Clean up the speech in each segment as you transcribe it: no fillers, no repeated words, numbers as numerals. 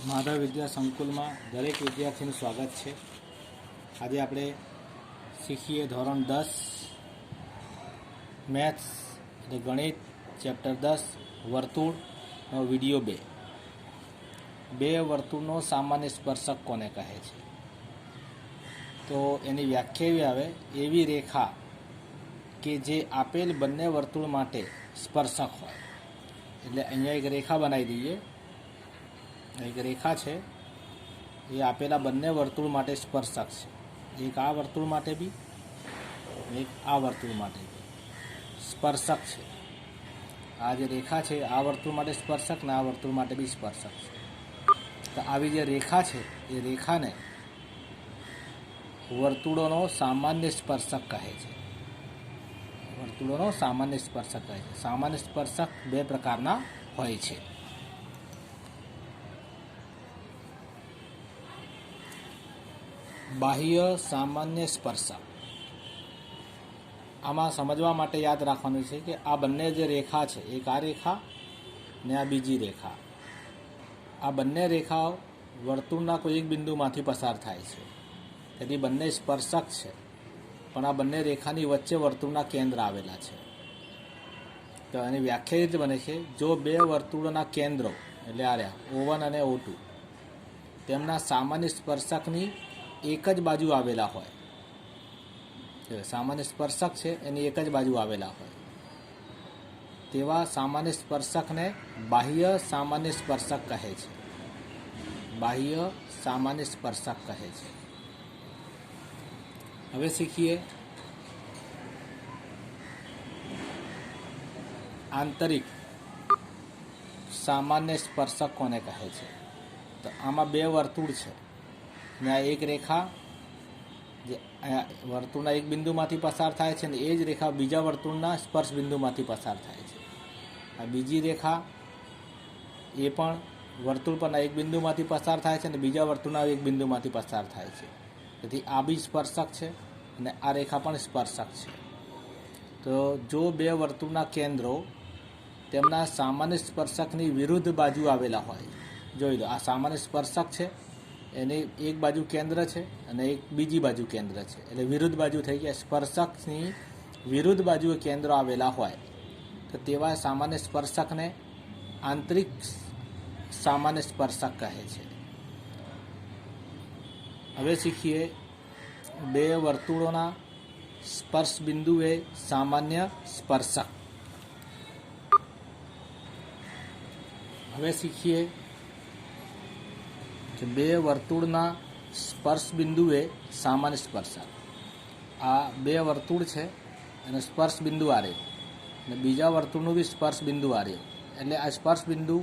માધવ વિદ્યા સંકુલમાં દરેક વિદ્યાર્થીનું સ્વાગત છે। આજે આપણે શીખીએ ધોરણ 10 મેથ્સ એટલે ગણિત ચેપ્ટર 10 વર્તુળનો વિડીયો 2। બે વર્તુળનો સામાન્ય સ્પર્શક કોને કહે છે? તો એની વ્યાખ્યા એવી આવે, એવી રેખા કે જે આપેલ બંને વર્તુળ માટે સ્પર્શક હોય। એટલે અહીંયા એક રેખા બનાવી દઈએ। એક રેખા છે એ આપેલા બંને વર્તુળ માટે સ્પર્શક છે। એક આ વર્તુળ માટે બી, એક આ વર્તુળ માટે બી સ્પર્શક છે। આ જે રેખા છે આ વર્તુળ માટે સ્પર્શક ને આ વર્તુળ માટે બી સ્પર્શક છે। તો આવી જે રેખા છે એ રેખાને વર્તુળોનો સામાન્ય સ્પર્શક કહે છે। વર્તુળોનો સામાન્ય સ્પર્શક કહે છે। સામાન્ય સ્પર્શક બે પ્રકારના હોય છે। બાહ્ય સામાન્ય સ્પર્શક। આમાં સમજવા માટે યાદ રાખવાનું છે કે આ બંને જે રેખા છે, એક આ રેખા ને આ બીજી રેખા, આ બંને રેખાઓ વર્તુળના કોઈ એક બિંદુમાંથી પસાર થાય છે, તેથી બંને સ્પર્શક છે। પણ આ બંને રેખાની વચ્ચે વર્તુળના કેન્દ્ર આવેલા છે। તો એની વ્યાખ્યા રીતે બને છે, જો બે વર્તુળોના કેન્દ્રો એટલે આ રહ્યા O1 અને O2 તેમના સામાન્ય સ્પર્શકની એક જ બાજુ આવેલા હોય, સામાન્ય સ્પર્શક છે એની એક જ બાજુ આવેલા હોય, તેવા સામાન્ય સ્પર્શકને બાહ્ય સામાન્ય સ્પર્શક કહે છે। બાહ્ય સામાન્ય સ્પર્શક કહે છે। હવે શીખીએ આંતરિક સામાન્ય સ્પર્શક કોને કહે છે। તો આમાં બે વર્તુળ છે ને આ એક રેખા જે વર્તુળના એક બિંદુમાંથી પસાર થાય છે ને એ જ રેખા બીજા વર્તુળના સ્પર્શ બિંદુમાંથી પસાર થાય છે। આ બીજી રેખા એ પણ વર્તુળ પરના એક બિંદુમાંથી પસાર થાય છે અને બીજા વર્તુળના એક બિંદુમાંથી પસાર થાય છે, તેથી આ બી સ્પર્શક છે અને આ રેખા પણ સ્પર્શક છે। તો જો બે વર્તુળના કેન્દ્રો તેમના સામાન્ય સ્પર્શકની વિરુદ્ધ બાજુ આવેલા હોય, જોઈ લો આ સામાન્ય સ્પર્શક છે, એની એક બાજુ કેન્દ્ર છે અને એક બીજી બાજુ કેન્દ્ર છે, એટલે વિરુદ્ધ બાજુ થઈ ગયા। સ્પર્શકની વિરુદ્ધ બાજુએ કેન્દ્રો આવેલા હોય તો તેવા સામાન્ય સ્પર્શકને આંતરિક સામાન્ય સ્પર્શક કહે છે। હવે શીખીએ બે વર્તુળોના સ્પર્શ બિંદુએ સામાન્ય સ્પર્શક। હવે શીખીએ કે બે વર્તુળના સ્પર્શ બિંદુએ સામાન્ય સ્પર્શક। આ બે વર્તુળ છે અને સ્પર્શ બિંદુ આ રહ્યું અને બીજા વર્તુળનું બી સ્પર્શ બિંદુ આ રહ્યું, એટલે આ સ્પર્શ બિંદુ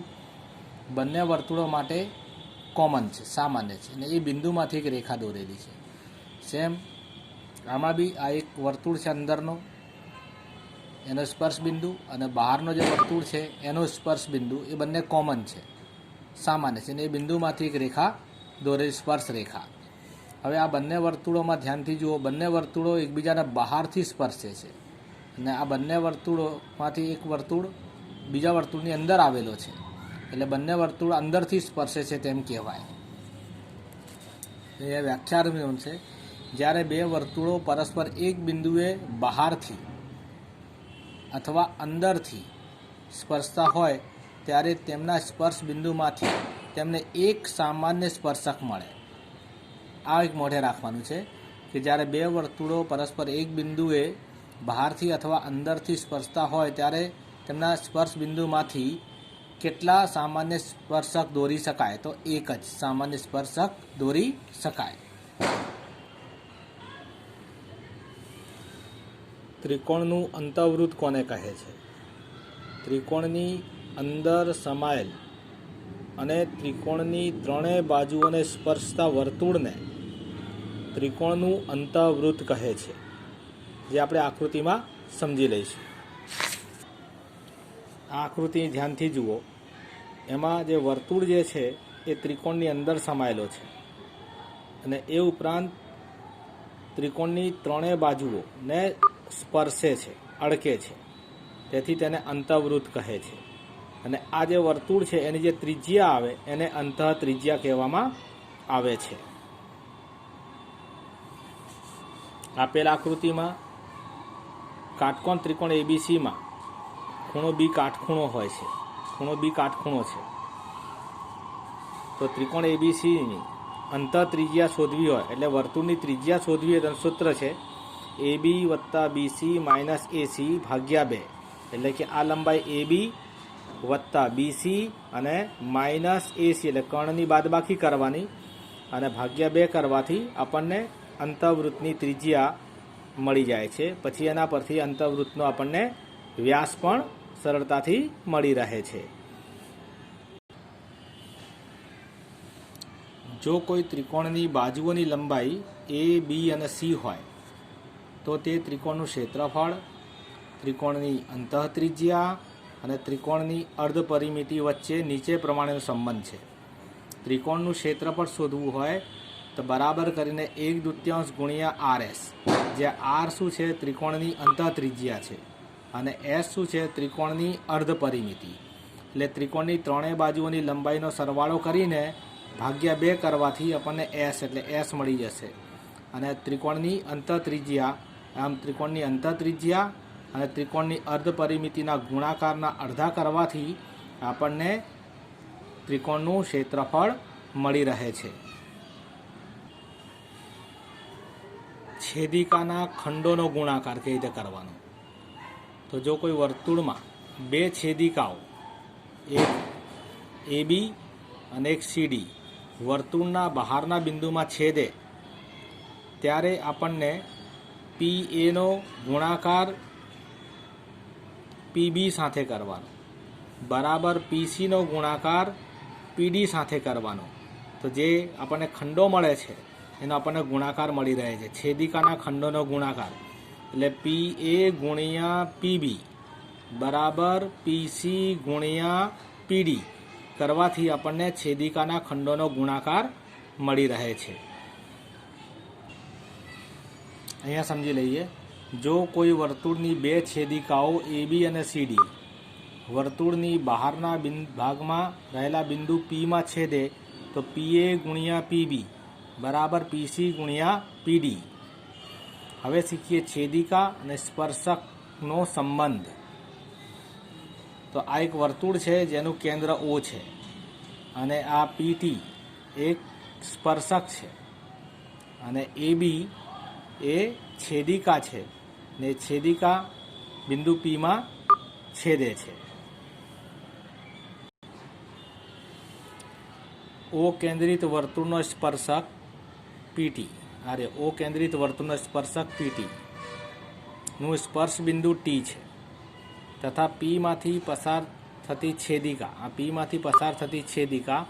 બંને વર્તુળો માટે કોમન છે, સામાન્ય છે, અને એ બિંદુમાંથી એક રેખા દોરેલી છે। સેમ આમાં બી આ એક વર્તુળ છે અંદરનો, એનો સ્પર્શ બિંદુ, અને બહારનો જે વર્તુળ છે એનો સ્પર્શ બિંદુ, એ બંને કોમન છે, સામાન્ય છે, અને એ બિંદુમાંથી એક રેખા દોરેલી સ્પર્શ રેખા। હવે આ બંને વર્તુળોમાં ધ્યાનથી જુઓ, બંને વર્તુળો એકબીજાના બહારથી સ્પર્શે છે અને આ બંને વર્તુળોમાંથી એક વર્તુળ બીજા વર્તુળની અંદર આવેલો છે, એટલે બંને વર્તુળ અંદરથી સ્પર્શે છે તેમ કહેવાય। એ વ્યાખ્યાનું છે, જ્યારે બે વર્તુળો પરસ્પર એક બિંદુએ બહારથી અથવા અંદરથી સ્પર્શતા હોય ત્યારે તેમના સ્પર્શ બિંદુમાંથી તેમને એક સામાન્ય સ્પર્શક મળે। આ એક મોઢે રાખવાનું છે કે જ્યારે બે વર્તુળો પરસ્પર એક બિંદુએ બહારથી અથવા અંદરથી સ્પર્શતા હોય ત્યારે તેમના સ્પર્શ બિંદુમાંથી કેટલા સામાન્ય સ્પર્શક દોરી શકાય? તો એક જ સામાન્ય સ્પર્શક દોરી શકાય। ત્રિકોણનું અંતઃવૃત્ત કોને કહે છે? ત્રિકોણની અંદર સમાયેલ અને ત્રિકોણની ત્રણેય બાજુઓને સ્પર્શતા વર્તુળને ત્રિકોણનું અંતઃવૃત્ત કહે છે, જે આપણે આકૃતિમાં સમજી લઈશું। આ આકૃતિ ધ્યાનથી જુઓ, એમાં જે વર્તુળ જે છે એ ત્રિકોણની અંદર સમાયેલો છે અને એ ઉપરાંત ત્રિકોણની ત્રણેય બાજુઓને સ્પર્શે છે, અડકે છે, તેથી તેને અંતઃવૃત્ત કહે છે। અને આ જે વર્તુળ છે એની જે ત્રિજ્યા આવે એને અંતઃ ત્રિજ્યા કહેવામાં આવે છે. આપેલ આકૃતિમાં કાટકોણ ત્રિકોણ એબીસીમાં ખૂણો બી કાટખૂણો હોય છે. ખૂણો બી કાટખૂણો છે. તો ત્રિકોણ એબીસીની અંતઃ ત્રિજ્યા શોધવી હોય એટલે વર્તુળની ત્રિજ્યા શોધવી હોય તો સૂત્ર છે AB વત્તા BC માઇનસ AC ભાગ્યા 2. એટલે કે આ લંબાઈ AB વત્તા BC અને માઇનસ AC એટલે કર્ણની બાદબાકી કરવાની અને ભાગ્યા 2 કરવાથી આપણને અંતઃવૃત્તની ત્રિજ્યા મળી જાય છે. પછી એના પરથી અંતઃવૃત્તનો આપણને વ્યાસ પણ સરળતાથી મળી રહે છે. જો કોઈ ત્રિકોણની બાજુઓની લંબાઈ A, B અને C હોય તો તે ત્રિકોણનું ક્ષેત્રફળ, ત્રિકોણની અંતઃ ત્રિજ્યા અને ત્રિકોણની અર્ધ પરિમિતિ વચ્ચે નીચે પ્રમાણેનો સંબંધ છે. ત્રિકોણનું ક્ષેત્રફળ શોધવું હોય તો બરાબર કરીને 1/2 ગુણ્યા RS, જ્યાં R શું છે ત્રિકોણની અંતઃ ત્રિજ્યા છે અને S શું છે ત્રિકોણની અર્ધ પરિમિતિ. એટલે ત્રિકોણની ત્રણેય બાજુઓની લંબાઈનો સરવાળો કરીને ભાગ્યા 2 કરવાથી આપણને S એટલે S મળી જશે. અને ત્રિકોણની અંતઃ ત્રિજ્યા, આમ ત્રિકોણની અંતઃ ત્રિજ્યા અને ત્રિકોણની અર્ધ પરિમિતિના ગુણાકારના અડધા કરવાથી આપણને ત્રિકોણનું ક્ષેત્રફળ મળી રહે છે. છેદિકાના ખંડોનો ગુણાકાર કઈ રીતે કરવાનો? તો જો કોઈ વર્તુળમાં બે છેદિકાઓ, એક AB અને એક CD વર્તુળના બહારના બિંદુમાં છેદે ત્યારે આપણને PA નો ગુણાકાર PB સાથે કરવાનો બરાબર PC નો ગુણાકાર PD સાથે કરવાનો. તો જે આપણને ખંડો મળે છે એનો આપણને ગુણાકાર મળી રહે છે. છેદિકાના ખંડોનો ગુણાકાર એટલે PA ગુણ્યા PB બરાબર PC ગુણ્યા PD કરવાથી આપણને છેદિકાના ખંડોનો ગુણાકાર મળી રહે છે. અહીંયા સમજી લઈએ. જો કોઈ વર્તુળની બે છેદિકાઓ AB અને CD વર્તુળની બહારના ભાગમાં રહેલા બિંદુ Pમાં છેદે તો PA ગુણ્યા PB બરાબર PC ગુણ્યા PD. હવે શીખીએ છેદિકા અને સ્પર્શકનો સંબંધ. તો આ એક વર્તુળ છે જેનું કેન્દ્ર O છે અને આ PT એક સ્પર્શક છે અને AB એ છેદિકા છે ને છેદિકા બિંદુ Pમાં છેદે છે. O કેન્દ્રિત વર્તુળનો સ્પર્શક PT, O કેન્દ્રિત વર્તુળનો સ્પર્શક PT નું સ્પર્શ બિંદુ T છે તથા Pમાંથી પસાર થતી છેદિકા, આ Pમાંથી પસાર થતી છેદિકા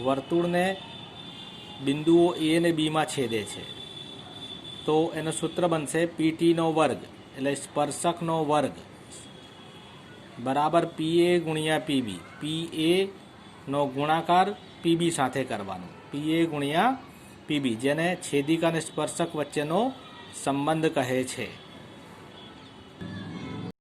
વર્તુળને બિંદુઓ A અને Bમાં છેદે છે. તો એનું સૂત્ર બનશે PT નો વર્ગ એટલે સ્પર્શકનો વર્ગ બરાબર PA ગુણ્યા PB. PA નો ગુણાકાર PB સાથે કરવાનો, PA ગુણ્યા PB, જેને છેદિકા અને સ્પર્શક વચ્ચેનો સંબંધ કહે છે.